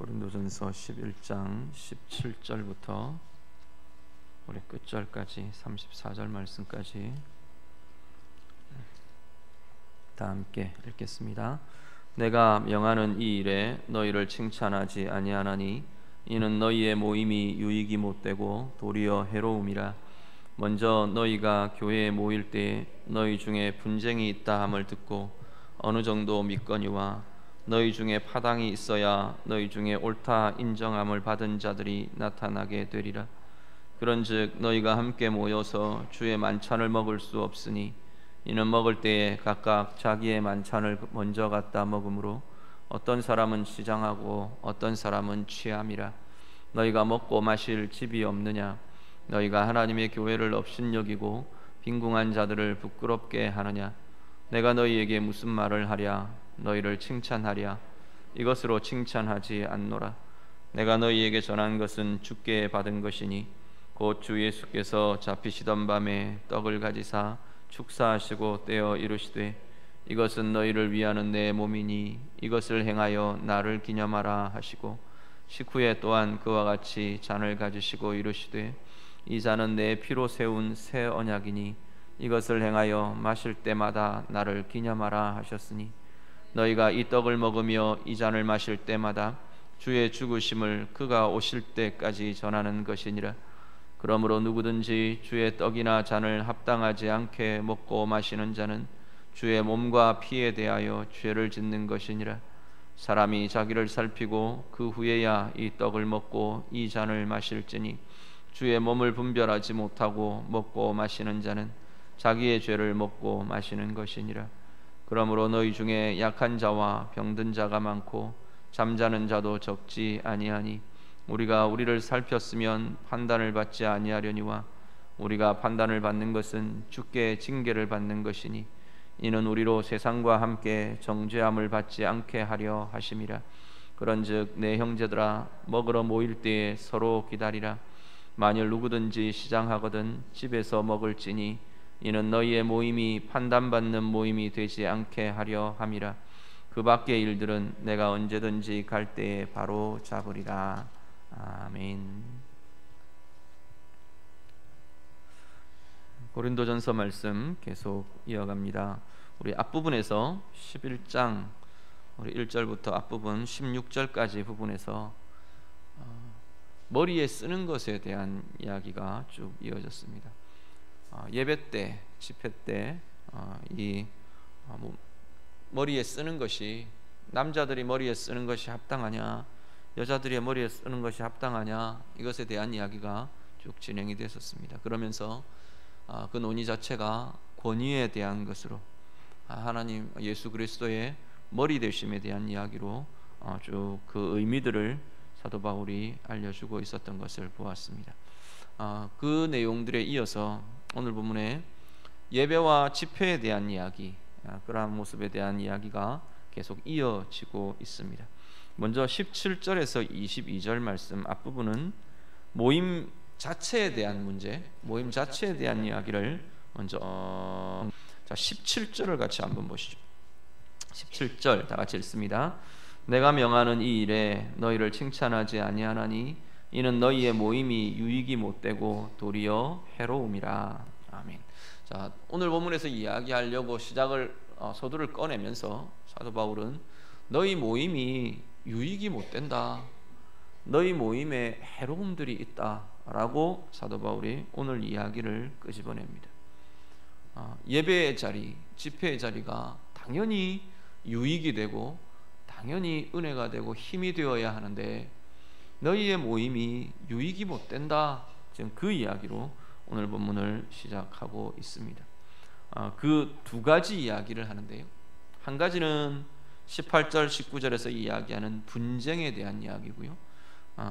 고린도전서 11장 17절부터 우리 끝절까지 34절 말씀까지 다 함께 읽겠습니다. 내가 명하는 이 일에 너희를 칭찬하지 아니하나니 이는 너희의 모임이 유익이 못되고 도리어 해로움이라. 먼저 너희가 교회에 모일 때에 너희 중에 분쟁이 있다 함을 듣고 어느 정도 믿거니와 너희 중에 파당이 있어야 너희 중에 옳다 인정함을 받은 자들이 나타나게 되리라. 그런즉 너희가 함께 모여서 주의 만찬을 먹을 수 없으니 이는 먹을 때에 각각 자기의 만찬을 먼저 갖다 먹으므로 어떤 사람은 시장하고 어떤 사람은 취함이라. 너희가 먹고 마실 집이 없느냐? 너희가 하나님의 교회를 업신여기고 빈궁한 자들을 부끄럽게 하느냐? 내가 너희에게 무슨 말을 하랴? 너희를 칭찬하랴? 이것으로 칭찬하지 않노라. 내가 너희에게 전한 것은 주께 받은 것이니 곧 주 예수께서 잡히시던 밤에 떡을 가지사 축사하시고 떼어 이르시되 이것은 너희를 위하는 내 몸이니 이것을 행하여 나를 기념하라 하시고 식후에 또한 그와 같이 잔을 가지시고 이르시되 이 잔은 내 피로 세운 새 언약이니 이것을 행하여 마실 때마다 나를 기념하라 하셨으니 너희가 이 떡을 먹으며 이 잔을 마실 때마다 주의 죽으심을 그가 오실 때까지 전하는 것이니라. 그러므로 누구든지 주의 떡이나 잔을 합당하지 않게 먹고 마시는 자는 주의 몸과 피에 대하여 죄를 짓는 것이니라. 사람이 자기를 살피고 그 후에야 이 떡을 먹고 이 잔을 마실지니 주의 몸을 분별하지 못하고 먹고 마시는 자는 자기의 죄를 먹고 마시는 것이니라. 그러므로 너희 중에 약한 자와 병든 자가 많고 잠자는 자도 적지 아니하니 우리가 우리를 살폈으면 판단을 받지 아니하려니와 우리가 판단을 받는 것은 주께 징계를 받는 것이니 이는 우리로 세상과 함께 정죄함을 받지 않게 하려 하심이라. 그런즉 내 형제들아 먹으러 모일 때에 서로 기다리라. 만일 누구든지 시장하거든 집에서 먹을지니 이는 너희의 모임이 판단받는 모임이 되지 않게 하려 함이라. 그 밖의 일들은 내가 언제든지 갈 때에 바로 잡으리라. 아멘. 고린도전서 말씀 계속 이어갑니다. 우리 앞부분에서 11장 우리 1절부터 앞부분 16절까지 부분에서 머리에 쓰는 것에 대한 이야기가 쭉 이어졌습니다. 예배 때, 집회 때 이 머리에 쓰는 것이 남자들이 머리에 쓰는 것이 합당하냐, 여자들이 머리에 쓰는 것이 합당하냐, 이것에 대한 이야기가 쭉 진행이 됐었습니다. 그러면서 그 논의 자체가 권위에 대한 것으로 하나님 예수 그리스도의 머리 되심에 대한 이야기로 쭉 그 의미들을 사도 바울이 알려주고 있었던 것을 보았습니다. 그 내용들에 이어서 오늘 본문에 예배와 집회에 대한 이야기, 그러한 모습에 대한 이야기가 계속 이어지고 있습니다. 먼저 17절에서 22절 말씀 앞부분은 모임 자체에 대한 문제, 모임 자체에 대한 이야기를 먼저 17절을 같이 한번 보시죠. 17절 다 같이 읽습니다. 내가 명하는 이 일에 너희를 칭찬하지 아니하나니 이는 너희의 모임이 유익이 못되고 도리어 해로움이라. 아멘. 자, 오늘 본문에서 이야기하려고 서두를 꺼내면서 사도 바울은 너희 모임이 유익이 못된다, 너희 모임에 해로움들이 있다라고 사도 바울이 오늘 이야기를 끄집어냅니다. 예배의 자리, 집회의 자리가 당연히 유익이 되고 당연히 은혜가 되고 힘이 되어야 하는데 너희의 모임이 유익이 못된다, 지금 그 이야기로 오늘 본문을 시작하고 있습니다. 그 두 가지 이야기를 하는데요, 한 가지는 18절 19절에서 이야기하는 분쟁에 대한 이야기고요,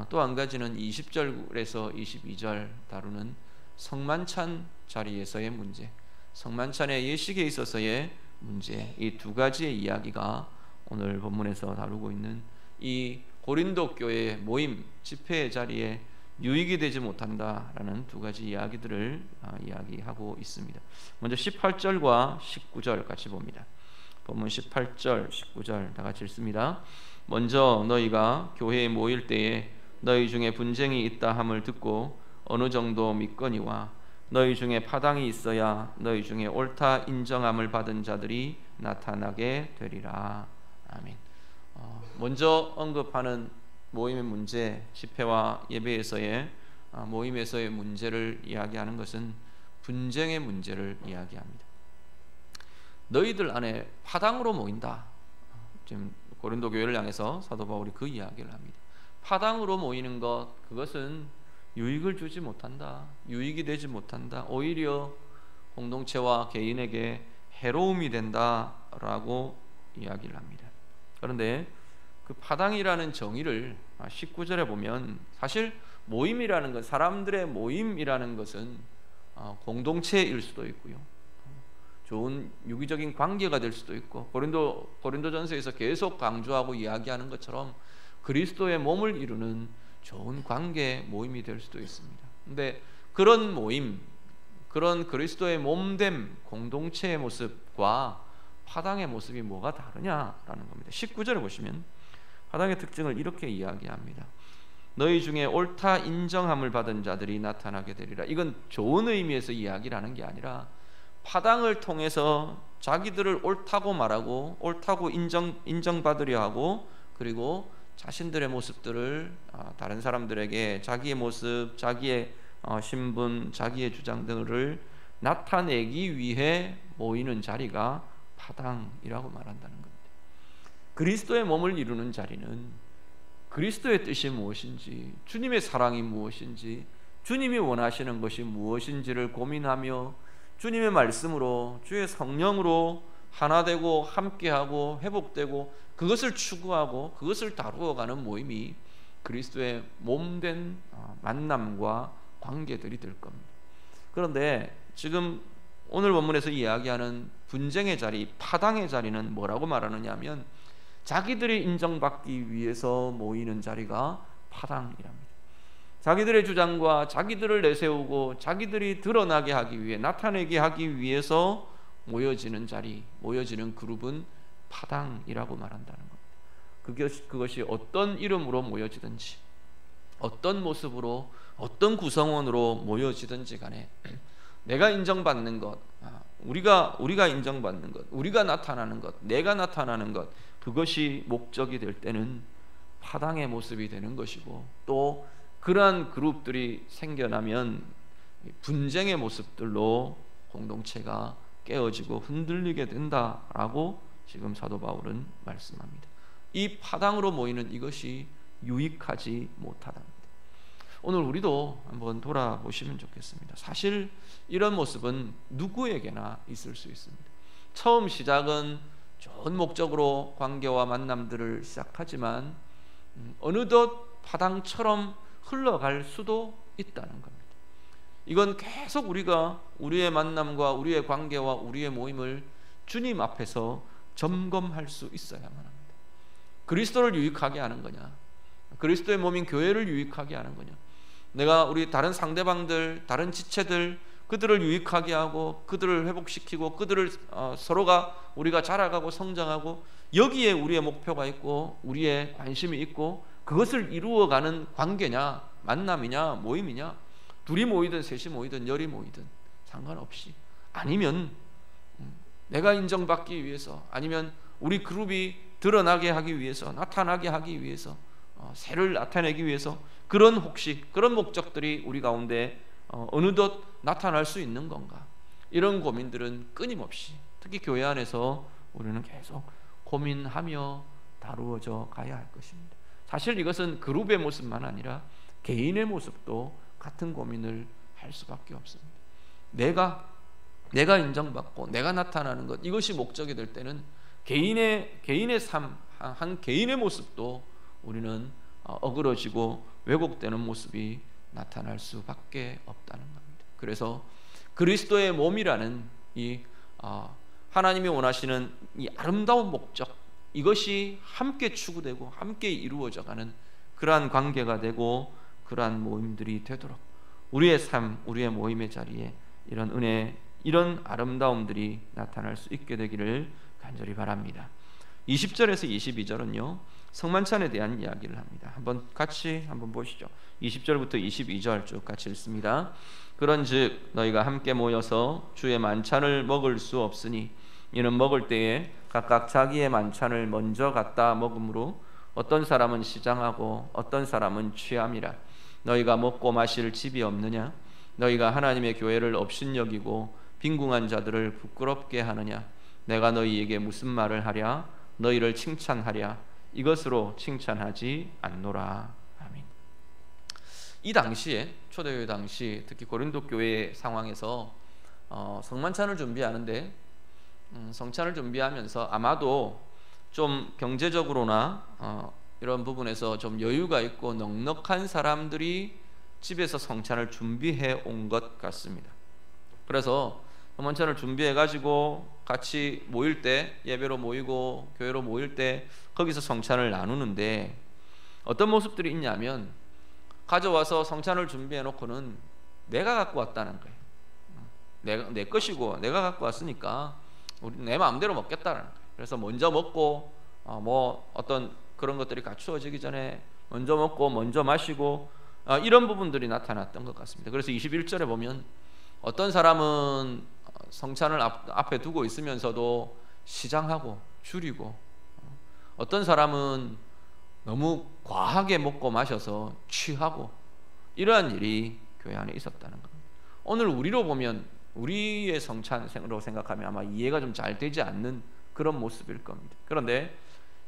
또 한 가지는 20절에서 22절 다루는 성만찬 자리에서의 문제, 성만찬의 예식에 있어서의 문제, 이 두 가지의 이야기가 오늘 본문에서 다루고 있는 이 고린도 교회의 모임, 집회의 자리에 유익이 되지 못한다라는 두 가지 이야기들을 이야기하고 있습니다. 먼저 18절과 19절 같이 봅니다. 본문 18절, 19절 다 같이 읽습니다. 먼저 너희가 교회에 모일 때에 너희 중에 분쟁이 있다 함을 듣고 어느 정도 믿거니와 너희 중에 파당이 있어야 너희 중에 옳다 인정함을 받은 자들이 나타나게 되리라. 아멘. 먼저 언급하는 모임의 문제, 집회와 예배에서의 모임에서의 문제를 이야기하는 것은 분쟁의 문제를 이야기합니다. 너희들 안에 파당으로 모인다. 지금 고린도 교회를 향해서 사도 바울이 그 이야기를 합니다. 파당으로 모이는 것, 그것은 유익을 주지 못한다. 유익이 되지 못한다. 오히려 공동체와 개인에게 해로움이 된다라고 이야기를 합니다. 그런데 그 파당이라는 정의를 19절에 보면 사실 모임이라는 것, 사람들의 모임이라는 것은 공동체일 수도 있고요, 좋은 유기적인 관계가 될 수도 있고, 고린도전서에서 계속 강조하고 이야기하는 것처럼 그리스도의 몸을 이루는 좋은 관계 모임이 될 수도 있습니다. 근데 그런 모임, 그런 그리스도의 몸됨 공동체의 모습과 파당의 모습이 뭐가 다르냐라는 겁니다. 19절에 보시면 파당의 특징을 이렇게 이야기합니다. 너희 중에 옳다 인정함을 받은 자들이 나타나게 되리라. 이건 좋은 의미에서 이야기를 하는 게 아니라 파당을 통해서 자기들을 옳다고 말하고 옳다고 인정받으려 하고, 그리고 자신들의 모습들을 다른 사람들에게 자기의 모습, 자기의 신분, 자기의 주장 등을 나타내기 위해 모이는 자리가 파당이라고 말한다는 겁니다. 그리스도의 몸을 이루는 자리는 그리스도의 뜻이 무엇인지, 주님의 사랑이 무엇인지, 주님이 원하시는 것이 무엇인지를 고민하며 주님의 말씀으로, 주의 성령으로 하나 되고 함께하고 회복되고 그것을 추구하고 그것을 다루어가는 모임이 그리스도의 몸된 만남과 관계들이 될 겁니다. 그런데 지금 오늘 본문에서 이야기하는 분쟁의 자리, 파당의 자리는 뭐라고 말하느냐 하면 자기들이 인정받기 위해서 모이는 자리가 파당이랍니다. 자기들의 주장과 자기들을 내세우고 자기들이 드러나게 하기 위해, 나타내게 하기 위해서 모여지는 자리, 모여지는 그룹은 파당이라고 말한다는 겁니다. 그것이 어떤 이름으로 모여지든지, 어떤 모습으로, 어떤 구성원으로 모여지든지 간에 내가 인정받는 것, 우리가 인정받는 것, 우리가 나타나는 것, 내가 나타나는 것, 그것이 목적이 될 때는 파당의 모습이 되는 것이고, 또 그러한 그룹들이 생겨나면 분쟁의 모습들로 공동체가 깨어지고 흔들리게 된다라고 지금 사도 바울은 말씀합니다. 이 파당으로 모이는 이것이 유익하지 못하답니다. 오늘 우리도 한번 돌아보시면 좋겠습니다. 사실 이런 모습은 누구에게나 있을 수 있습니다. 처음 시작은 좋은 목적으로 관계와 만남들을 시작하지만 어느덧 파당처럼 흘러갈 수도 있다는 겁니다. 이건 계속 우리가 우리의 만남과 우리의 관계와 우리의 모임을 주님 앞에서 점검할 수 있어야만 합니다. 그리스도를 유익하게 하는 거냐, 그리스도의 몸인 교회를 유익하게 하는 거냐, 내가 우리 다른 상대방들, 다른 지체들, 그들을 유익하게 하고 그들을 회복시키고 그들을 서로가 우리가 자라가고 성장하고, 여기에 우리의 목표가 있고 우리의 관심이 있고 그것을 이루어가는 관계냐, 만남이냐, 모임이냐, 둘이 모이든 셋이 모이든 열이 모이든 상관없이, 아니면 내가 인정받기 위해서, 아니면 우리 그룹이 드러나게 하기 위해서, 나타나게 하기 위해서, 새를 나타내기 위해서, 혹시 그런 목적들이 우리 가운데 어느덧 나타날 수 있는 건가, 이런 고민들은 끊임없이, 특히 교회 안에서 우리는 계속 고민하며 다루어져 가야 할 것입니다. 사실 이것은 그룹의 모습만 아니라 개인의 모습도 같은 고민을 할 수밖에 없습니다. 내가 인정받고 내가 나타나는 것, 이것이 목적이 될 때는 개인의 삶, 한 개인의 모습도 우리는 어그러지고 왜곡되는 모습이 나타날 수밖에 없다는 겁니다. 그래서 그리스도의 몸이라는 이 하나님이 원하시는 이 아름다운 목적, 이것이 함께 추구되고 함께 이루어져가는 그러한 관계가 되고 그러한 모임들이 되도록 우리의 삶, 우리의 모임의 자리에 이런 은혜, 이런 아름다움들이 나타날 수 있게 되기를 간절히 바랍니다. 20절에서 22절은요 성만찬에 대한 이야기를 합니다. 같이 한번 보시죠. 20절부터 22절 쭉 같이 읽습니다. 그런즉 너희가 함께 모여서 주의 만찬을 먹을 수 없으니 이는 먹을 때에 각각 자기의 만찬을 먼저 갖다 먹으므로 어떤 사람은 시장하고 어떤 사람은 취함이라. 너희가 먹고 마실 집이 없느냐? 너희가 하나님의 교회를 업신여기고 빈궁한 자들을 부끄럽게 하느냐? 내가 너희에게 무슨 말을 하랴? 너희를 칭찬하랴? 이것으로 칭찬하지 않노라. 아멘. 이 당시에 초대교회 당시 특히 고린도 교회 상황에서 성만찬을 준비하는데 성찬을 준비하면서 아마도 좀 경제적으로나 이런 부분에서 좀 여유가 있고 넉넉한 사람들이 집에서 성찬을 준비해 온 것 같습니다. 그래서 성만찬을 준비해 가지고 같이 모일 때 예배로 모이고 교회로 모일 때 거기서 성찬을 나누는데 어떤 모습들이 있냐면 가져와서 성찬을 준비해 놓고는 내가 갖고 왔다는 거예요. 내 것이고 내가 갖고 왔으니까 내 마음대로 먹겠다는 거예요. 그래서 먼저 먹고 어떤 그런 것들이 갖추어지기 전에 먼저 먹고 먼저 마시고 이런 부분들이 나타났던 것 같습니다. 그래서 21절에 보면 어떤 사람은 성찬을 앞에 두고 있으면서도 시장하고 줄이고 어떤 사람은 너무 과하게 먹고 마셔서 취하고 이러한 일이 교회 안에 있었다는 겁니다. 오늘 우리로 보면 우리의 성찬으로 생각하면 아마 이해가 좀 잘 되지 않는 그런 모습일 겁니다. 그런데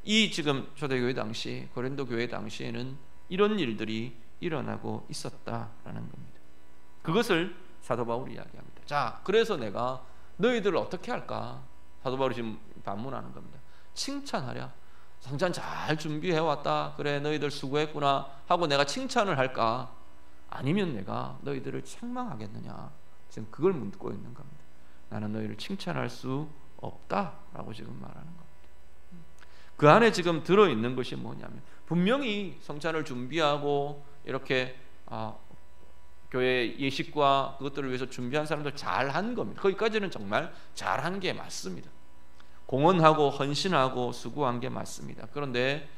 이 지금 초대교회 당시 고린도 교회 당시에는 이런 일들이 일어나고 있었다라는 겁니다. 그것을 사도 바울이 이야기합니다. 자, 그래서 내가 너희들을 어떻게 할까? 사도 바울이 지금 반문하는 겁니다. 칭찬하랴. 성찬 잘 준비해 왔다. 그래 너희들 수고했구나 하고 내가 칭찬을 할까? 아니면 내가 너희들을 책망하겠느냐? 지금 그걸 묻고 있는 겁니다. 나는 너희를 칭찬할 수 없다라고 지금 말하는 겁니다. 그 안에 지금 들어있는 것이 뭐냐면 분명히 성찬을 준비하고 이렇게 교회 예식과 그것들을 위해서 준비한 사람들 잘한 겁니다. 거기까지는 정말 잘한 게 맞습니다. 공헌하고 헌신하고 수고한 게 맞습니다. 그런데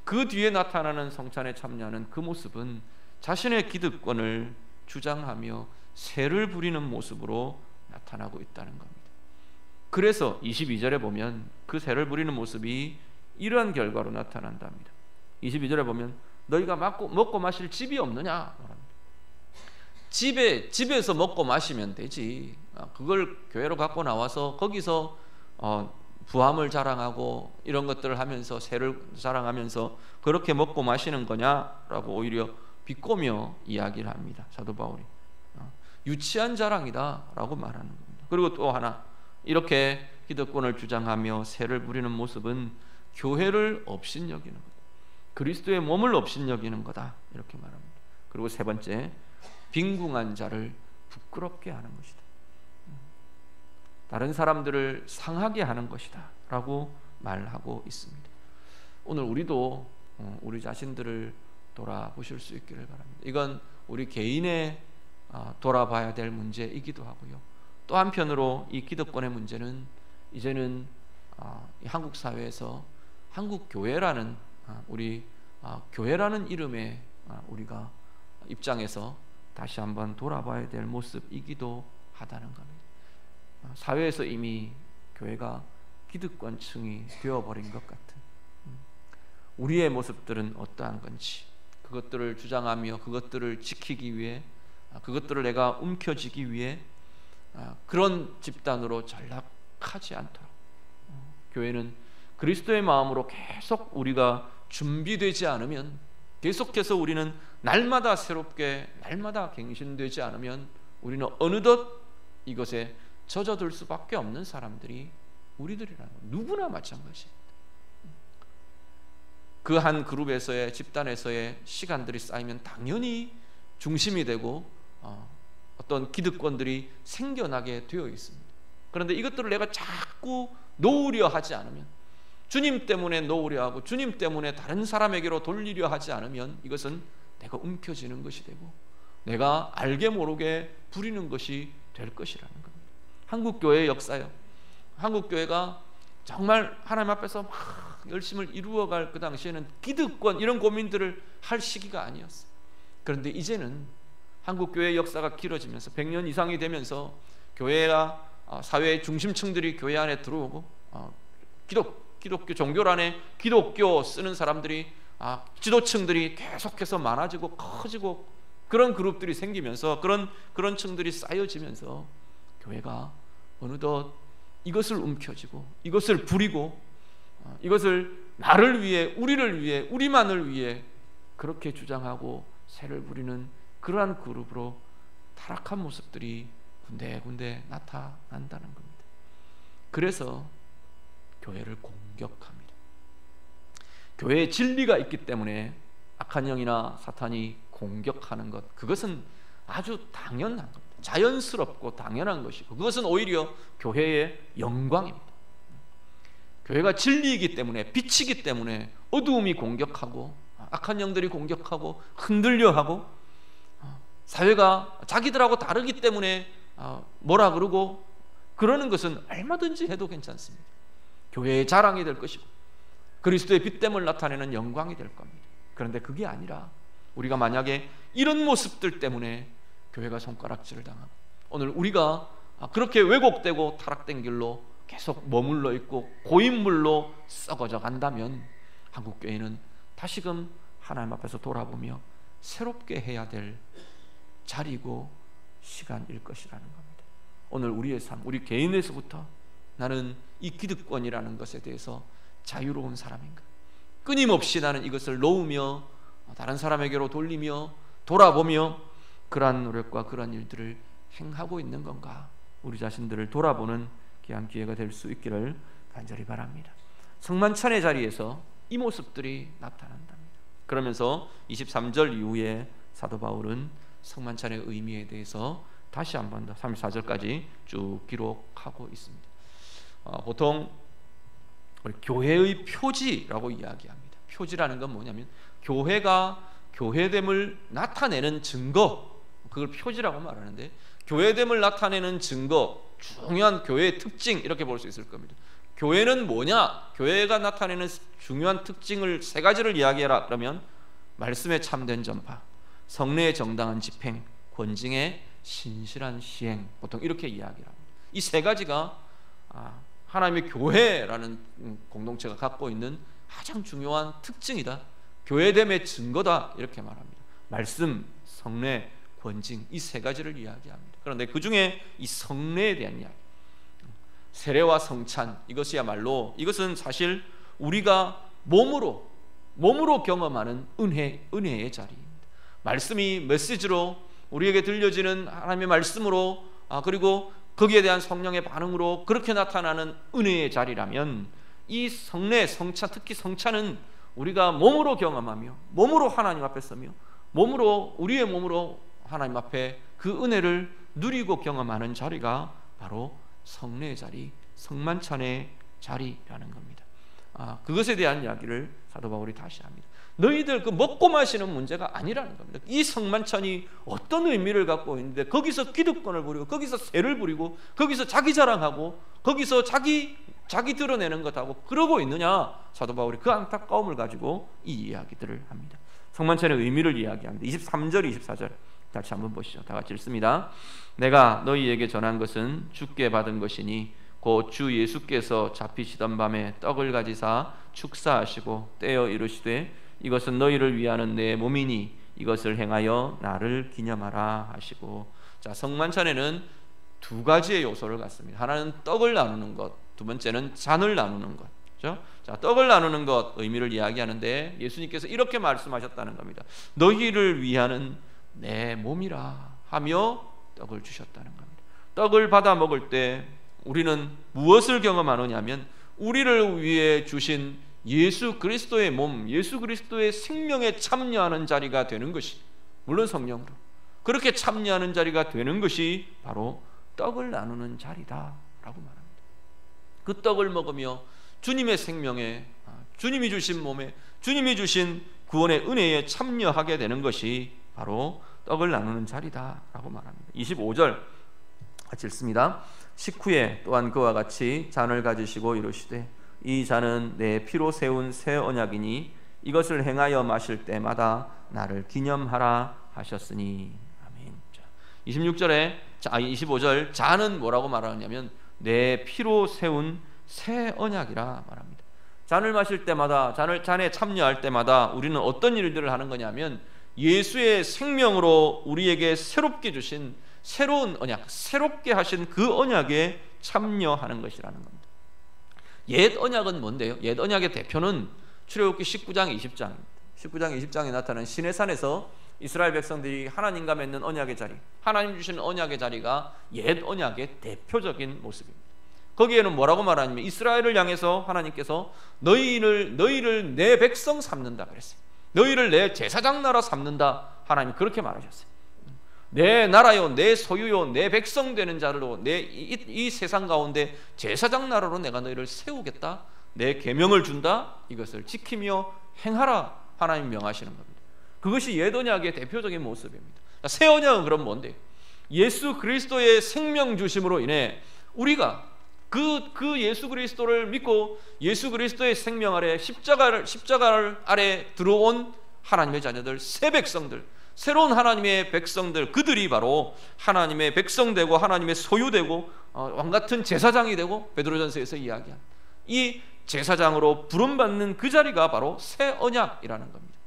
그 뒤에 나타나는 성찬에 참여하는 그 모습은 자신의 기득권을 주장하며 세를 부리는 모습으로 나타나고 있다는 겁니다. 그래서 22절에 보면 그 세를 부리는 모습이 이러한 결과로 나타난답니다. 22절에 보면 너희가 먹고 마실 집이 없느냐? 집에서 먹고 마시면 되지. 그걸 교회로 갖고 나와서 거기서 부함을 자랑하고 이런 것들을 하면서 세를 자랑하면서 그렇게 먹고 마시는 거냐라고 오히려 비꼬며 이야기를 합니다. 사도 바울이 유치한 자랑이다라고 말하는 겁니다. 그리고 또 하나 이렇게 기득권을 주장하며 세를 부리는 모습은 교회를 업신여기는 거다. 그리스도의 몸을 업신여기는 거다. 이렇게 말합니다. 그리고 세 번째, 빈궁한 자를 부끄럽게 하는 것이다. 다른 사람들을 상하게 하는 것이다 라고 말하고 있습니다. 오늘 우리도 우리 자신들을 돌아보실 수 있기를 바랍니다. 이건 우리 개인의 돌아봐야 될 문제이기도 하고요. 또 한편으로 이 기득권의 문제는 이제는 한국 사회에서 한국 교회라는 우리 교회라는 이름의 우리가 입장에서 다시 한번 돌아봐야 될 모습이기도 하다는 겁니다. 사회에서 이미 교회가 기득권층이 되어버린 것 같은 우리의 모습들은 어떠한 건지 그것들을 주장하며 그것들을 지키기 위해 그것들을 내가 움켜쥐기 위해 그런 집단으로 전락하지 않도록 교회는 그리스도의 마음으로 계속 우리가 준비되지 않으면 계속해서 우리는 날마다 새롭게 날마다 갱신되지 않으면 우리는 어느덧 이것에 젖어들 수밖에 없는 사람들이 우리들이라는 것. 누구나 마찬가지입니다. 그 한 그룹에서의 집단에서의 시간들이 쌓이면 당연히 중심이 되고 어떤 기득권들이 생겨나게 되어 있습니다. 그런데 이것들을 내가 자꾸 놓으려 하지 않으면 주님 때문에 놓으려 하고 주님 때문에 다른 사람에게로 돌리려 하지 않으면 이것은 내가 움켜쥐는 것이 되고 내가 알게 모르게 부리는 것이 될 것이라는 겁니다. 한국교회의 역사요. 한국교회가 정말 하나님 앞에서 막 열심을 이루어갈 그 당시에는 기득권 이런 고민들을 할 시기가 아니었어요. 그런데 이제는 한국 교회 역사가 길어지면서 100년 이상이 되면서 교회가 사회의 중심층들이 교회 안에 들어오고 기독교 종교 안에 기독교 쓰는 사람들이 지도층들이 계속해서 많아지고 커지고 그런 그룹들이 생기면서 그런 층들이 쌓여지면서 교회가 어느덧 이것을 움켜쥐고 이것을 부리고 이것을 나를 위해 우리를 위해 우리만을 위해 그렇게 주장하고 새를 부리는 그러한 그룹으로 타락한 모습들이 군데군데 나타난다는 겁니다. 그래서 교회를 공격합니다. 교회에 진리가 있기 때문에 악한 영이나 사탄이 공격하는 것, 그것은 아주 당연한 겁니다. 자연스럽고 당연한 것이고 그것은 오히려 교회의 영광입니다. 교회가 진리이기 때문에 빛이기 때문에 어두움이 공격하고 악한 영들이 공격하고 흔들려하고 사회가 자기들하고 다르기 때문에 뭐라 그러고 그러는 것은 얼마든지 해도 괜찮습니다. 교회의 자랑이 될 것이고 그리스도의 빛됨을 나타내는 영광이 될 겁니다. 그런데 그게 아니라 우리가 만약에 이런 모습들 때문에 교회가 손가락질을 당하고 오늘 우리가 그렇게 왜곡되고 타락된 길로 계속 머물러 있고 고인물로 썩어져 간다면 한국교회는 다시금 하나님 앞에서 돌아보며 새롭게 해야 될 자리고 시간일 것이라는 겁니다. 오늘 우리의 삶, 우리 개인에서부터 나는 이 기득권이라는 것에 대해서 자유로운 사람인가? 끊임없이 나는 이것을 놓으며 다른 사람에게로 돌리며 돌아보며 그러한 노력과 그러한 일들을 행하고 있는 건가? 우리 자신들을 돌아보는 귀한 기회가 될 수 있기를 간절히 바랍니다. 성만찬의 자리에서 이 모습들이 나타난답니다. 그러면서 23절 이후에 사도 바울은 성만찬의 의미에 대해서 다시 한 번 더 34절까지 쭉 기록하고 있습니다. 보통 우리 교회의 표지라고 이야기합니다. 표지라는 건 뭐냐면 교회가 교회됨을 나타내는 증거, 그걸 표지라고 말하는데 교회됨을 나타내는 증거, 중요한 교회의 특징 이렇게 볼 수 있을 겁니다. 교회는 뭐냐? 교회가 나타내는 중요한 특징을 세 가지를 이야기해라. 그러면 말씀에 참된 전파, 성례의 정당한 집행, 권징의 신실한 시행, 보통 이렇게 이야기를 합니다. 이 세 가지가 하나님의 교회라는 공동체가 갖고 있는 가장 중요한 특징이다, 교회됨의 증거다, 이렇게 말합니다. 말씀, 성례, 권징, 이 세 가지를 이야기합니다. 그런데 그 중에 이 성례에 대한 이야기, 세례와 성찬, 이것이야말로 이것은 사실 우리가 몸으로 경험하는 은혜의 자리입니다. 말씀이 메시지로 우리에게 들려지는 하나님의 말씀으로 그리고 거기에 대한 성령의 반응으로 그렇게 나타나는 은혜의 자리라면 이 성례, 성찬, 특히 성찬은 우리가 몸으로 경험하며 몸으로 하나님 앞에 서며 우리의 몸으로 하나님 앞에 그 은혜를 누리고 경험하는 자리가 바로 성례의 자리, 성만찬의 자리라는 겁니다. 그것에 대한 이야기를 사도 바울이 다시 합니다. 너희들 그 먹고 마시는 문제가 아니라는 겁니다. 이 성만찬이 어떤 의미를 갖고 있는데 거기서 기득권을 부리고 거기서 세를 부리고 거기서 자기 자랑하고 거기서 자기 드러내는 것하고 그러고 있느냐? 사도 바울이 그 안타까움을 가지고 이 이야기들을 합니다. 성만찬의 의미를 이야기합니다. 23절, 24절 같이 한번 보시죠. 다 같이 읽습니다. 내가 너희에게 전한 것은 주께 받은 것이니 곧 주 예수께서 잡히시던 밤에 떡을 가지사 축사하시고 떼어 이르시되 이것은 너희를 위하는 내 몸이니 이것을 행하여 나를 기념하라 하시고. 자, 성만찬에는 두 가지의 요소를 갖습니다. 하나는 떡을 나누는 것, 두 번째는 잔을 나누는 것. 그렇죠? 자, 떡을 나누는 것 의미를 이야기하는데 예수님께서 이렇게 말씀하셨다는 겁니다. 너희를 위하는 내 몸이라 하며 떡을 주셨다는 겁니다. 떡을 받아 먹을 때 우리는 무엇을 경험하느냐면 우리를 위해 주신 예수 그리스도의 몸, 예수 그리스도의 생명에 참여하는 자리가 되는 것이, 물론 성령으로 그렇게 참여하는 자리가 되는 것이 바로 떡을 나누는 자리다라고 말합니다. 그 떡을 먹으며 주님의 생명에, 주님이 주신 몸에, 주님이 주신 구원의 은혜에 참여하게 되는 것이 바로 떡을 나누는 자리다라고 말합니다. 25절 같이 읽습니다. 식후에 또한 그와 같이 잔을 가지시고 이르시되 이 잔은 내 피로 세운 새 언약이니 이것을 행하여 마실 때마다 나를 기념하라 하셨으니. 아멘. 25절 잔은 뭐라고 말하냐면 내 피로 세운 새 언약이라 말합니다. 잔을 마실 때마다, 잔에 참여할 때마다 우리는 어떤 일들을 하는 거냐면 예수의 생명으로 우리에게 새롭게 주신 새로운 언약, 새롭게 하신 그 언약에 참여하는 것이라는 겁니다. 옛 언약은 뭔데요? 옛 언약의 대표는 출애굽기 19장 20장입니다. 19장 20장에 나타나는 시내산에서 이스라엘 백성들이 하나님과 맺는 언약의 자리, 하나님 주시는 언약의 자리가 옛 언약의 대표적인 모습입니다. 거기에는 뭐라고 말하냐면 이스라엘을 향해서 하나님께서 너희를 내 백성 삼는다 그랬어요. 너희를 내 제사장 나라 삼는다. 하나님이 그렇게 말하셨어요. 내 나라요, 내 소유요, 내 백성 되는 자로 이 세상 가운데 제사장 나라로 내가 너희를 세우겠다. 내 계명을 준다. 이것을 지키며 행하라. 하나님 명하시는 겁니다. 그것이 옛 언약의 대표적인 모습입니다. 새 언약은 그럼 뭔데요? 예수 그리스도의 생명 주심으로 인해 우리가 그 예수 그리스도를 믿고 예수 그리스도의 생명 아래 십자가를 아래 들어온 하나님의 자녀들, 새 백성들, 새로운 하나님의 백성들, 그들이 바로 하나님의 백성 되고 하나님의 소유 되고 왕같은 제사장이 되고 베드로전서에서 이야기한 이 제사장으로 부름받는 그 자리가 바로 새 언약이라는 겁니다.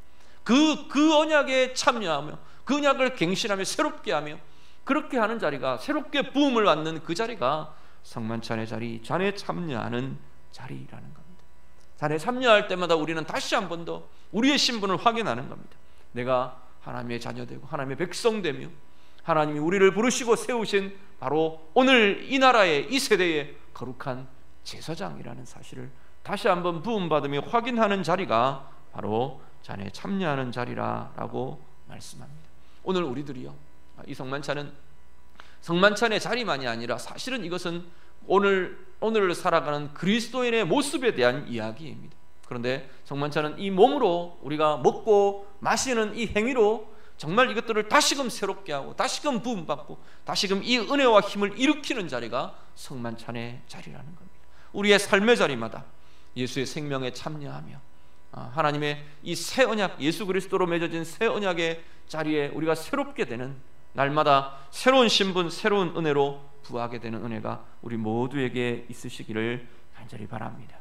그 언약에 참여하며 그 언약을 갱신하며 새롭게 하며 그렇게 하는 자리가, 새롭게 부음을 받는 그 자리가 성만찬의 자리, 잔에 참여하는 자리라는 겁니다. 잔에 참여할 때마다 우리는 다시 한 번 더 우리의 신분을 확인하는 겁니다. 내가 하나님의 자녀 되고 하나님의 백성 되며 하나님이 우리를 부르시고 세우신 바로 오늘 이 나라의 이 세대의 거룩한 제사장이라는 사실을 다시 한번 부음받으며 확인하는 자리가 바로 잔에 참여하는 자리라고 말씀합니다. 오늘 우리들이요, 이 성만찬의 자리만이 아니라 사실은 이것은 오늘을 살아가는 그리스도인의 모습에 대한 이야기입니다. 그런데 성만찬은 이 몸으로 우리가 먹고 마시는 이 행위로 정말 이것들을 다시금 새롭게 하고 다시금 부음받고 다시금 이 은혜와 힘을 일으키는 자리가 성만찬의 자리라는 겁니다. 우리의 삶의 자리마다 예수의 생명에 참여하며 하나님의 이 새 언약, 예수 그리스도로 맺어진 새 언약의 자리에 우리가 새롭게 되는, 날마다 새로운 신분, 새로운 은혜로 부하게 되는 은혜가 우리 모두에게 있으시기를 간절히 바랍니다.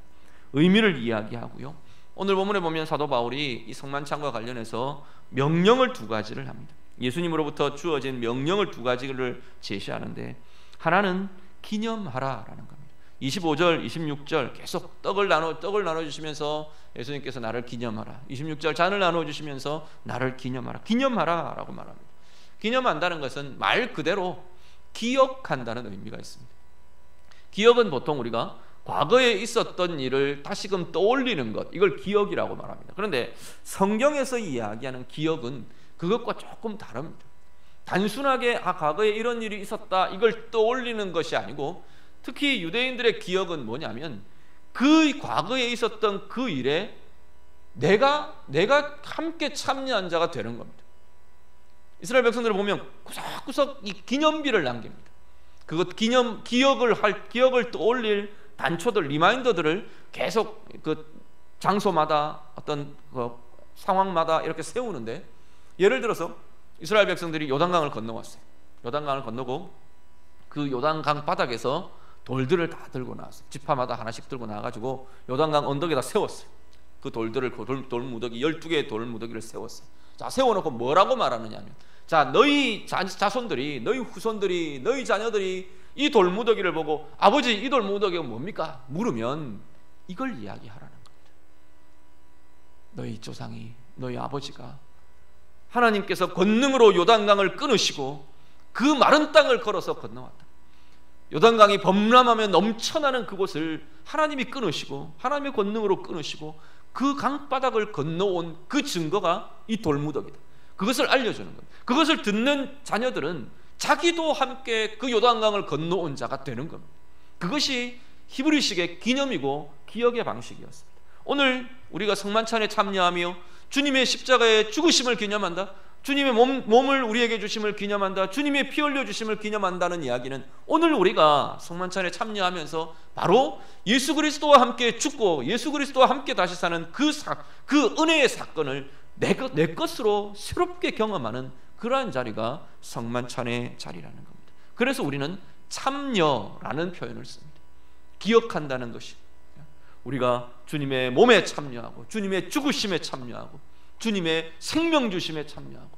의미를 이야기하고요, 오늘 본문에 보면 사도 바울이 이 성만찬과 관련해서 명령을 두 가지를 합니다. 예수님으로부터 주어진 명령을 두 가지를 제시하는데, 하나는 기념하라라는 겁니다. 25절, 26절 계속 떡을 나눠주시면서 예수님께서 나를 기념하라. 26절 잔을 나눠주시면서 나를 기념하라. 기념하라라고 말합니다. 기념한다는 것은 말 그대로 기억한다는 의미가 있습니다. 기억은 보통 우리가 과거에 있었던 일을 다시금 떠올리는 것, 이걸 기억이라고 말합니다. 그런데 성경에서 이야기하는 기억은 그것과 조금 다릅니다. 단순하게 과거에 이런 일이 있었다, 이걸 떠올리는 것이 아니고, 특히 유대인들의 기억은 뭐냐면 그 과거에 있었던 그 일에 내가 함께 참여한 자가 되는 겁니다. 이스라엘 백성들을 보면 구석구석 이 기념비를 남깁니다. 기억을 떠올릴 단초들, 리마인더들을 계속 그 장소마다 어떤 그 상황마다 이렇게 세우는데, 예를 들어서 이스라엘 백성들이 요단강을 건너왔어요. 요단강을 건너고 그 요단강 바닥에서 돌들을 다 들고 나왔어요. 지파마다 하나씩 들고 나와가지고 요단강 언덕에다 세웠어요. 그 돌들을, 돌무더기 12개의 돌무더기를 세웠어요. 자, 세워놓고 뭐라고 말하느냐 하면, 자, 너희 자손들이, 너희 후손들이, 너희 자녀들이 이 돌무더기를 보고 아버지, 이 돌무더기가 뭡니까? 물으면 이걸 이야기하라는 겁니다. 너희 조상이, 너희 아버지가 하나님께서 권능으로 요단강을 끊으시고 그 마른 땅을 걸어서 건너왔다. 요단강이 범람하며 넘쳐나는 그곳을 하나님이 끊으시고, 하나님의 권능으로 끊으시고 그 강바닥을 건너온 그 증거가 이 돌무더기다. 그것을 알려주는 겁니다. 그것을 듣는 자녀들은 자기도 함께 그 요단강을 건너온 자가 되는 겁니다. 그것이 히브리식의 기념이고 기억의 방식이었습니다. 오늘 우리가 성만찬에 참여하며 주님의 십자가의 죽으심을 기념한다, 주님의 몸을 우리에게 주심을 기념한다, 주님의 피 흘려 주심을 기념한다는 이야기는 오늘 우리가 성만찬에 참여하면서 바로 예수 그리스도와 함께 죽고 예수 그리스도와 함께 다시 사는 그 은혜의 사건을 내 것으로 새롭게 경험하는 그러한 자리가 성만찬의 자리라는 겁니다. 그래서 우리는 참여라는 표현을 씁니다. 기억한다는 것이, 우리가 주님의 몸에 참여하고 주님의 죽으심에 참여하고 주님의 생명 주심에 참여하고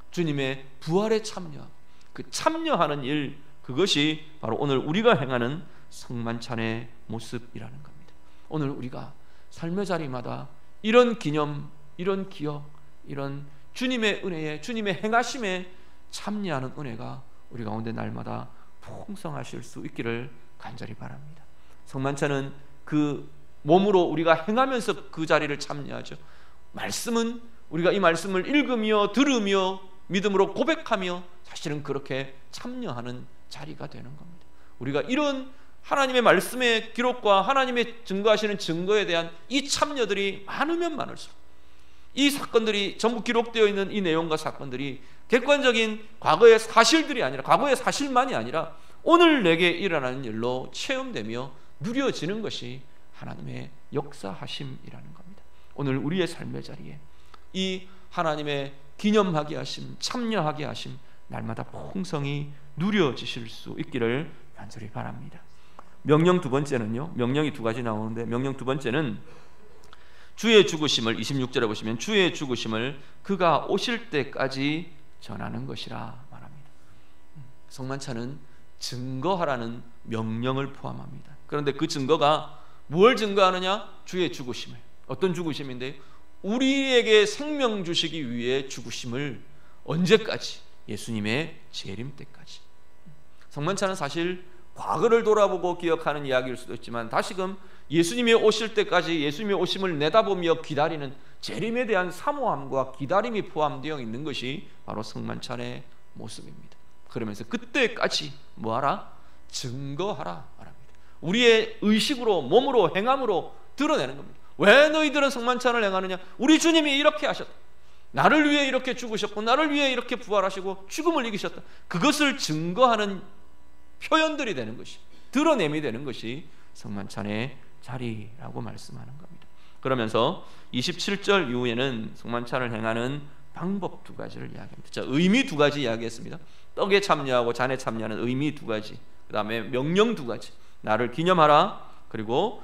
주님의 부활에 참여하고 그 참여하는 일, 그것이 바로 오늘 우리가 행하는 성만찬의 모습이라는 겁니다. 오늘 우리가 삶의 자리마다 이런 기념, 이런 기억, 이런 주님의 은혜에, 주님의 행하심에 참여하는 은혜가 우리 가운데 날마다 풍성하실 수 있기를 간절히 바랍니다. 성만찬은 그 몸으로 우리가 행하면서 그 자리를 참여하죠. 말씀은 우리가 이 말씀을 읽으며 들으며 믿음으로 고백하며 사실은 그렇게 참여하는 자리가 되는 겁니다. 우리가 이런 하나님의 말씀의 기록과 하나님의 증거하시는 증거에 대한 이 참여들이 많으면 많을수록, 이 사건들이 전부 기록되어 있는 이 내용과 사건들이 객관적인 과거의 사실들이 아니라, 과거의 사실만이 아니라 오늘 내게 일어나는 일로 체험되며 누려지는 것이 하나님의 역사하심이라는 겁니다. 오늘 우리의 삶의 자리에 이 하나님의 기념하게 하심, 참여하게 하심, 날마다 풍성히 누려지실 수 있기를 간절히 바랍니다. 명령 두 번째는요, 명령이 두 가지 나오는데, 명령 두 번째는 주의 죽으심을, 26절에 보시면 주의 죽으심을 그가 오실 때까지 전하는 것이라 말합니다. 성만찬은 증거하라는 명령을 포함합니다. 그런데 그 증거가 무엇을 증거하느냐? 주의 죽으심을. 어떤 죽으심인데, 우리에게 생명 주시기 위해 죽으심을 언제까지? 예수님의 재림 때까지. 성만찬은 사실 과거를 돌아보고 기억하는 이야기일 수도 있지만, 다시금 예수님이 오실 때까지 예수님의 오심을 내다보며 기다리는 재림에 대한 사모함과 기다림이 포함되어 있는 것이 바로 성만찬의 모습입니다. 그러면서 그때까지 뭐하라? 증거하라 말합니다. 우리의 의식으로, 몸으로, 행함으로 드러내는 겁니다. 왜 너희들은 성만찬을 행하느냐? 우리 주님이 이렇게 하셨다. 나를 위해 이렇게 죽으셨고 나를 위해 이렇게 부활하시고 죽음을 이기셨다. 그것을 증거하는 표현들이 되는 것이, 드러냄이 되는 것이 성만찬의 자리라고 말씀하는 겁니다. 그러면서 27절 이후에는 성만찬을 행하는 방법 두 가지를 이야기합니다. 자, 의미 두 가지 이야기했습니다. 떡에 참여하고 잔에 참여하는 의미 두 가지, 그 다음에 명령 두 가지, 나를 기념하라, 그리고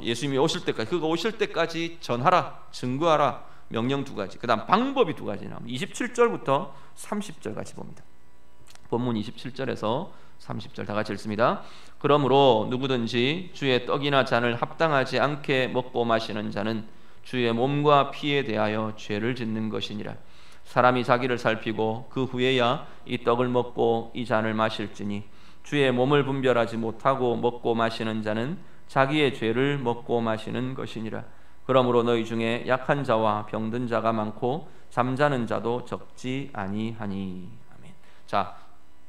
예수님이 오실 때까지, 그가 오실 때까지 전하라, 증거하라, 명령 두 가지, 그 다음 방법이 두 가지 나옵니다. 27절부터 30절 같이 봅니다. 본문 27절에서 30절 다 같이 읽습니다. 그러므로 누구든지 주의 떡이나 잔을 합당하지 않게 먹고 마시는 자는 주의 몸과 피에 대하여 죄를 짓는 것이니라. 사람이 자기를 살피고 그 후에야 이 떡을 먹고 이 잔을 마실지니 주의 몸을 분별하지 못하고 먹고 마시는 자는 자기의 죄를 먹고 마시는 것이니라. 그러므로 너희 중에 약한 자와 병든 자가 많고 잠자는 자도 적지 아니하니. 아멘. 자,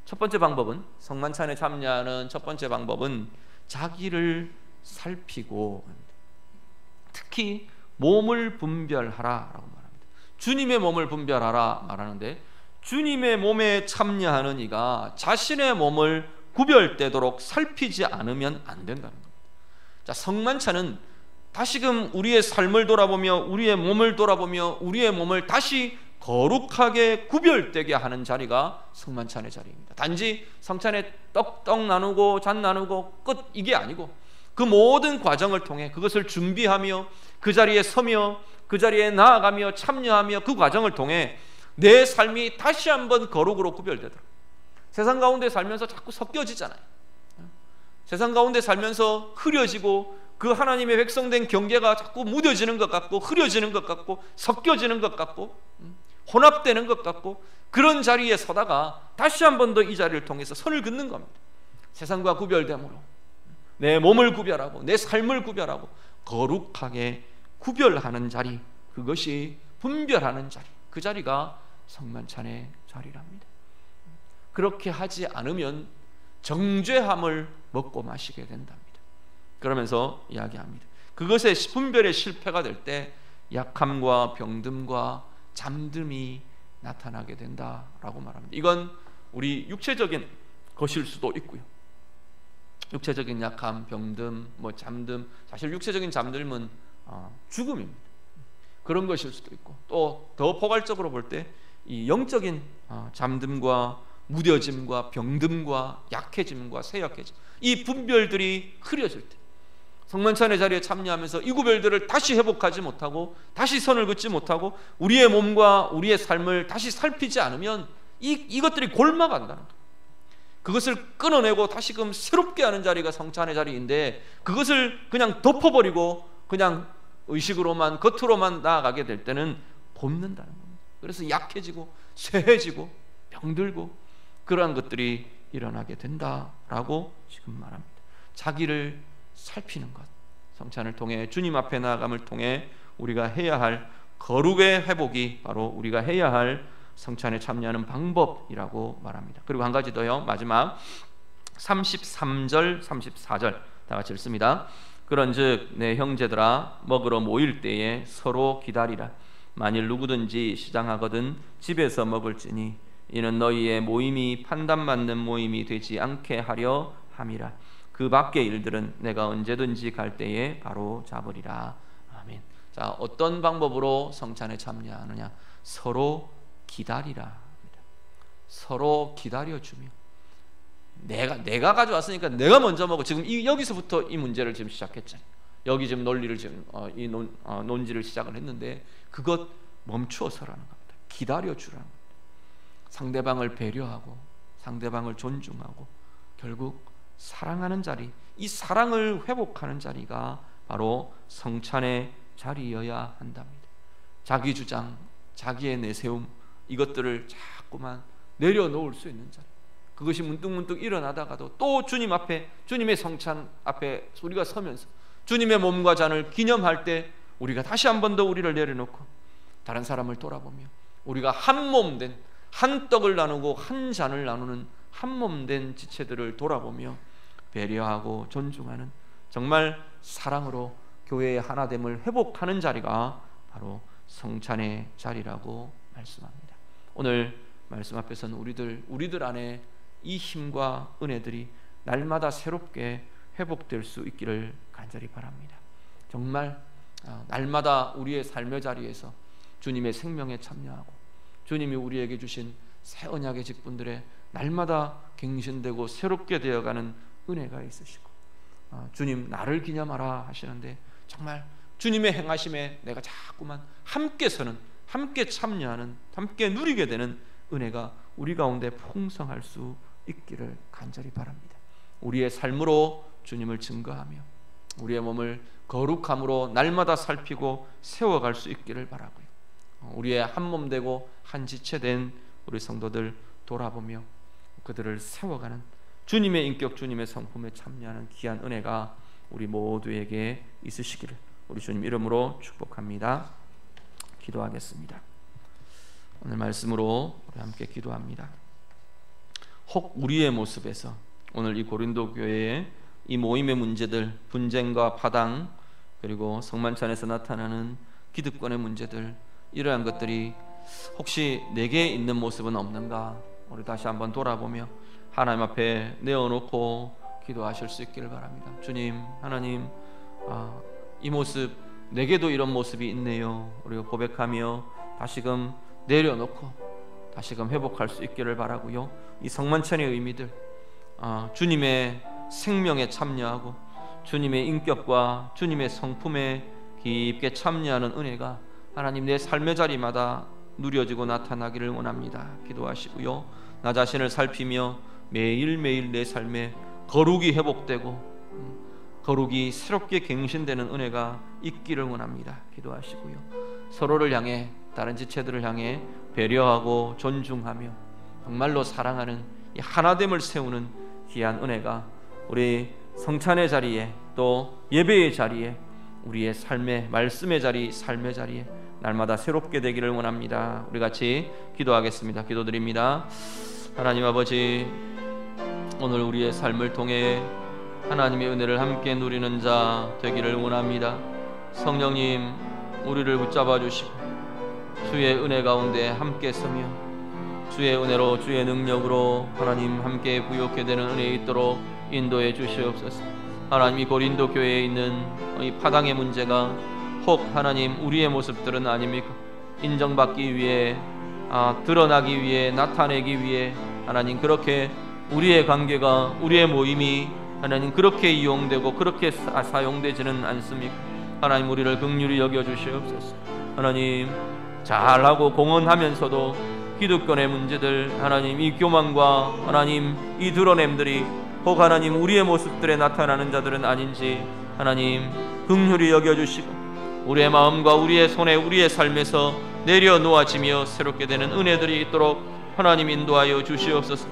첫 번째 방법은, 성만찬에 참여하는 첫 번째 방법은 자기를 살피고, 특히 몸을 분별하라라고 말합니다. 주님의 몸을 분별하라 말하는데, 주님의 몸에 참여하는 이가 자신의 몸을 구별되도록 살피지 않으면 안 된다는 겁니다. 자, 성만찬은 다시금 우리의 삶을 돌아보며 우리의 몸을 돌아보며 우리의 몸을 다시 거룩하게 구별되게 하는 자리가 성만찬의 자리입니다. 단지 성찬에 떡 나누고 잔 나누고 끝, 이게 아니고 그 모든 과정을 통해 그것을 준비하며 그 자리에 서며 그 자리에 나아가며 참여하며 그 과정을 통해 내 삶이 다시 한번 거룩으로 구별되도록. 세상 가운데 살면서 자꾸 섞여지잖아요. 세상 가운데 살면서 흐려지고 그 하나님의 백성된 경계가 자꾸 무뎌지는 것 같고 흐려지는 것 같고 섞여지는 것 같고 혼합되는 것 같고, 그런 자리에 서다가 다시 한 번 더 이 자리를 통해서 선을 긋는 겁니다. 세상과 구별됨으로 내 몸을 구별하고 내 삶을 구별하고 거룩하게 구별하는 자리, 그것이 분별하는 자리, 그 자리가 성만찬의 자리랍니다. 그렇게 하지 않으면 정죄함을 먹고 마시게 된답니다. 그러면서 이야기합니다. 그것의 분별의 실패가 될 때 약함과 병듦과 잠듦이 나타나게 된다라고 말합니다. 이건 우리 육체적인 것일 수도 있고요. 육체적인 약함, 병듦, 잠듦, 사실 육체적인 잠듦은 죽음입니다. 그런 것일 수도 있고, 또 더 포괄적으로 볼 때 이 영적인 잠듦과 무뎌짐과 병듦과 약해짐과 쇠약해짐, 이 분별들이 흐려질 때, 성만찬의 자리에 참여하면서 이 구별들을 다시 회복하지 못하고 다시 선을 긋지 못하고 우리의 몸과 우리의 삶을 다시 살피지 않으면 이것들이 골마간다는 거예요. 그것을 끊어내고 다시금 새롭게 하는 자리가 성찬의 자리인데, 그것을 그냥 덮어버리고 그냥 의식으로만, 겉으로만 나아가게 될 때는 곱는다는 겁니다. 그래서 약해지고 쇠해지고 병들고 그러한 것들이 일어나게 된다라고 지금 말합니다. 자기를 살피는 것, 성찬을 통해 주님 앞에 나아감을 통해 우리가 해야 할 거룩의 회복이 바로 우리가 해야 할 성찬에 참여하는 방법이라고 말합니다. 그리고 한 가지 더요. 마지막 33절 34절 다 같이 읽습니다. 그런즉 내 형제들아, 먹으러 모일 때에 서로 기다리라. 만일 누구든지 시장하거든 집에서 먹을지니 이는 너희의 모임이 판단받는 모임이 되지 않게 하려 함이라. 그 밖의 일들은 내가 언제든지 갈 때에 바로 잡으리라. 아멘. 자, 어떤 방법으로 성찬에 참여하느냐? 서로 기다리라. 서로 기다려주며, 내가 가져왔으니까 내가 먼저 먹어. 지금 여기서부터 이 문제를 지금 시작했잖아요. 여기 지금 논리를 지금 논지를 시작을 했는데, 그것 멈추어서라는 겁니다. 기다려주라는 겁니다. 상대방을 배려하고 상대방을 존중하고 결국 사랑하는 자리, 이 사랑을 회복하는 자리가 바로 성찬의 자리여야 한답니다. 자기 주장, 자기의 내세움, 이것들을 자꾸만 내려놓을 수 있는 자리, 그것이 문득문득 일어나다가도 또 주님 앞에, 주님의 성찬 앞에 우리가 서면서 주님의 몸과 잔을 기념할 때 우리가 다시 한 번 더 우리를 내려놓고 다른 사람을 돌아보며 우리가 한 몸 된, 한 떡을 나누고 한 잔을 나누는 한 몸 된 지체들을 돌아보며 배려하고 존중하는, 정말 사랑으로 교회의 하나됨을 회복하는 자리가 바로 성찬의 자리라고 말씀합니다. 오늘 말씀 앞에서는 우리들 안에 이 힘과 은혜들이 날마다 새롭게 회복될 수 있기를 간절히 바랍니다. 정말 날마다 우리의 삶의 자리에서 주님의 생명에 참여하고 주님이 우리에게 주신 새 언약의 직분들에 날마다 갱신되고 새롭게 되어가는 은혜가 있으시고, 주님 나를 기념하라 하시는데 정말 주님의 행하심에 내가 자꾸만 함께 서는, 함께 참여하는, 함께 누리게 되는 은혜가 우리 가운데 풍성할 수 있기를 간절히 바랍니다. 우리의 삶으로 주님을 증거하며 우리의 몸을 거룩함으로 날마다 살피고 세워갈 수 있기를 바라고요. 우리의 한 몸 되고 한 지체 된 우리 성도들 돌아보며 그들을 세워가는 주님의 인격, 주님의 성품에 참여하는 귀한 은혜가 우리 모두에게 있으시기를 우리 주님 이름으로 축복합니다. 기도하겠습니다. 오늘 말씀으로 우리 함께 기도합니다. 혹 우리의 모습에서 오늘 이 고린도 교회의 이 모임의 문제들, 분쟁과 파당, 그리고 성만찬에서 나타나는 기득권의 문제들, 이러한 것들이 혹시 내게 있는 모습은 없는가? 우리 다시 한번 돌아보며 하나님 앞에 내어놓고 기도하실 수 있기를 바랍니다. 주님, 하나님, 이 모습, 내게도 이런 모습이 있네요. 우리가 고백하며 다시금 내려놓고 다시금 회복할 수 있기를 바라고요. 이 성만찬의 의미들, 주님의 생명에 참여하고 주님의 인격과 주님의 성품에 깊게 참여하는 은혜가 하나님 내 삶의 자리마다 누려지고 나타나기를 원합니다. 기도하시고요. 나 자신을 살피며 매일매일 내 삶에 거룩이 회복되고 거룩이 새롭게 갱신되는 은혜가 있기를 원합니다. 기도하시고요. 서로를 향해, 다른 지체들을 향해 배려하고 존중하며 정말로 사랑하는 이 하나됨을 세우는 귀한 은혜가 우리 성찬의 자리에, 또 예배의 자리에, 우리의 삶의 말씀의 자리, 삶의 자리에 날마다 새롭게 되기를 원합니다. 우리 같이 기도하겠습니다. 기도드립니다. 하나님 아버지, 오늘 우리의 삶을 통해 하나님의 은혜를 함께 누리는 자 되기를 원합니다. 성령님, 우리를 붙잡아 주시고 주의 은혜 가운데 함께 서며 주의 은혜로 주의 능력으로 하나님 함께 부욕해 되는 은혜 있도록 인도해 주시옵소서. 하나님, 이 고린도 교회에 있는 이 파당의 문제가 혹 하나님 우리의 모습들은 아닙니까? 인정받기 위해 드러나기 위해 나타내기 위해 하나님 그렇게 우리의 관계가 우리의 모임이 하나님 그렇게 이용되고 그렇게 사용되지는 않습니까? 하나님, 우리를 긍휼히 여겨주시옵소서. 하나님, 잘하고 공헌하면서도 기득권의 문제들, 하나님 이 교만과 하나님 이 드러냄들이 혹 하나님 우리의 모습들에 나타나는 자들은 아닌지 하나님 긍휼히 여겨주시고 우리의 마음과 우리의 손에 우리의 삶에서 내려놓아지며 새롭게 되는 은혜들이 있도록 하나님 인도하여 주시옵소서.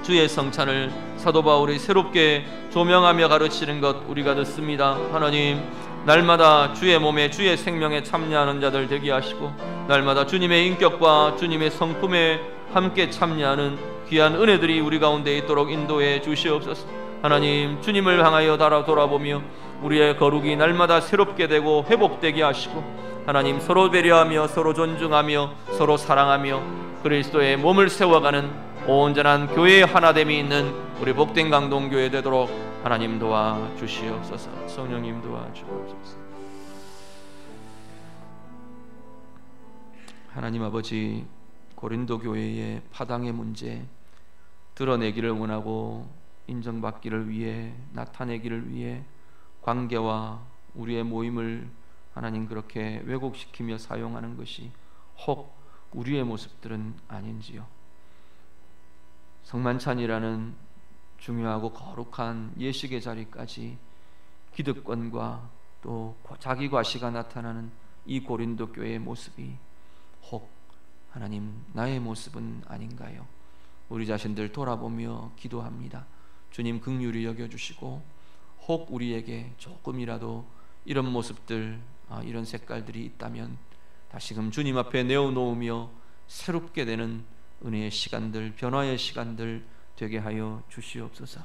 주의 성찬을 사도 바울이 새롭게 조명하며 가르치는 것 우리가 듣습니다. 하나님, 날마다 주의 몸에 주의 생명에 참여하는 자들 되게 하시고 날마다 주님의 인격과 주님의 성품에 함께 참여하는 귀한 은혜들이 우리 가운데 있도록 인도해 주시옵소서. 하나님, 주님을 향하여 돌아보며 우리의 거룩이 날마다 새롭게 되고 회복되게 하시고 하나님, 서로 배려하며 서로 존중하며 서로 사랑하며 그리스도의 몸을 세워가는 온전한 교회의 하나됨이 있는 우리 복된 강동교회 되도록 하나님 도와주시옵소서. 성령님 도와주옵소서. 하나님 아버지, 고린도 교회의 파당의 문제 드러내기를 원하고 인정받기를 위해 나타내기를 위해 관계와 우리의 모임을 하나님 그렇게 왜곡시키며 사용하는 것이 혹 우리의 모습들은 아닌지요. 성만찬이라는 중요하고 거룩한 예식의 자리까지 기득권과 또 자기 과시가 나타나는 이 고린도 교회의 모습이 혹 하나님 나의 모습은 아닌가요? 우리 자신들 돌아보며 기도합니다. 주님 긍휼히 여겨주시고 혹 우리에게 조금이라도 이런 모습들, 이런 색깔들이 있다면 다시금 주님 앞에 내어놓으며 새롭게 되는 은혜의 시간들, 변화의 시간들 되게 하여 주시옵소서.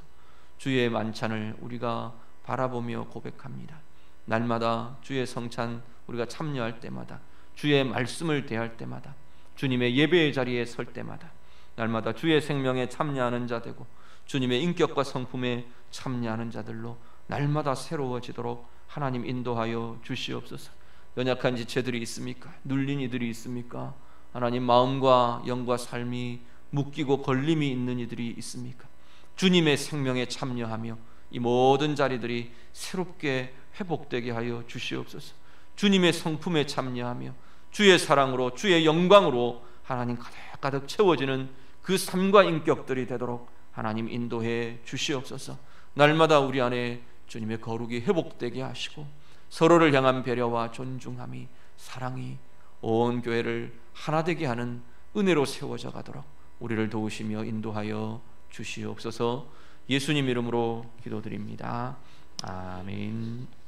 주의 만찬을 우리가 바라보며 고백합니다. 날마다 주의 성찬 우리가 참여할 때마다, 주의 말씀을 대할 때마다, 주님의 예배의 자리에 설 때마다 날마다 주의 생명에 참여하는 자 되고 주님의 인격과 성품에 참여하는 자들로 날마다 새로워지도록 하나님 인도하여 주시옵소서. 연약한 지체들이 있습니까? 눌린 이들이 있습니까? 하나님, 마음과 영과 삶이 묶이고 걸림이 있는 이들이 있습니까? 주님의 생명에 참여하며 이 모든 자리들이 새롭게 회복되게 하여 주시옵소서. 주님의 성품에 참여하며 주의 사랑으로 주의 영광으로 하나님 가득가득 채워지는 그 삶과 인격들이 되도록 하나님 인도해 주시옵소서. 날마다 우리 안에 주님의 거룩이 회복되게 하시고 서로를 향한 배려와 존중함이, 사랑이 온 교회를 하나 되게 하는 은혜로 세워져 가도록 우리를 도우시며 인도하여 주시옵소서. 예수님 이름으로 기도드립니다. 아멘.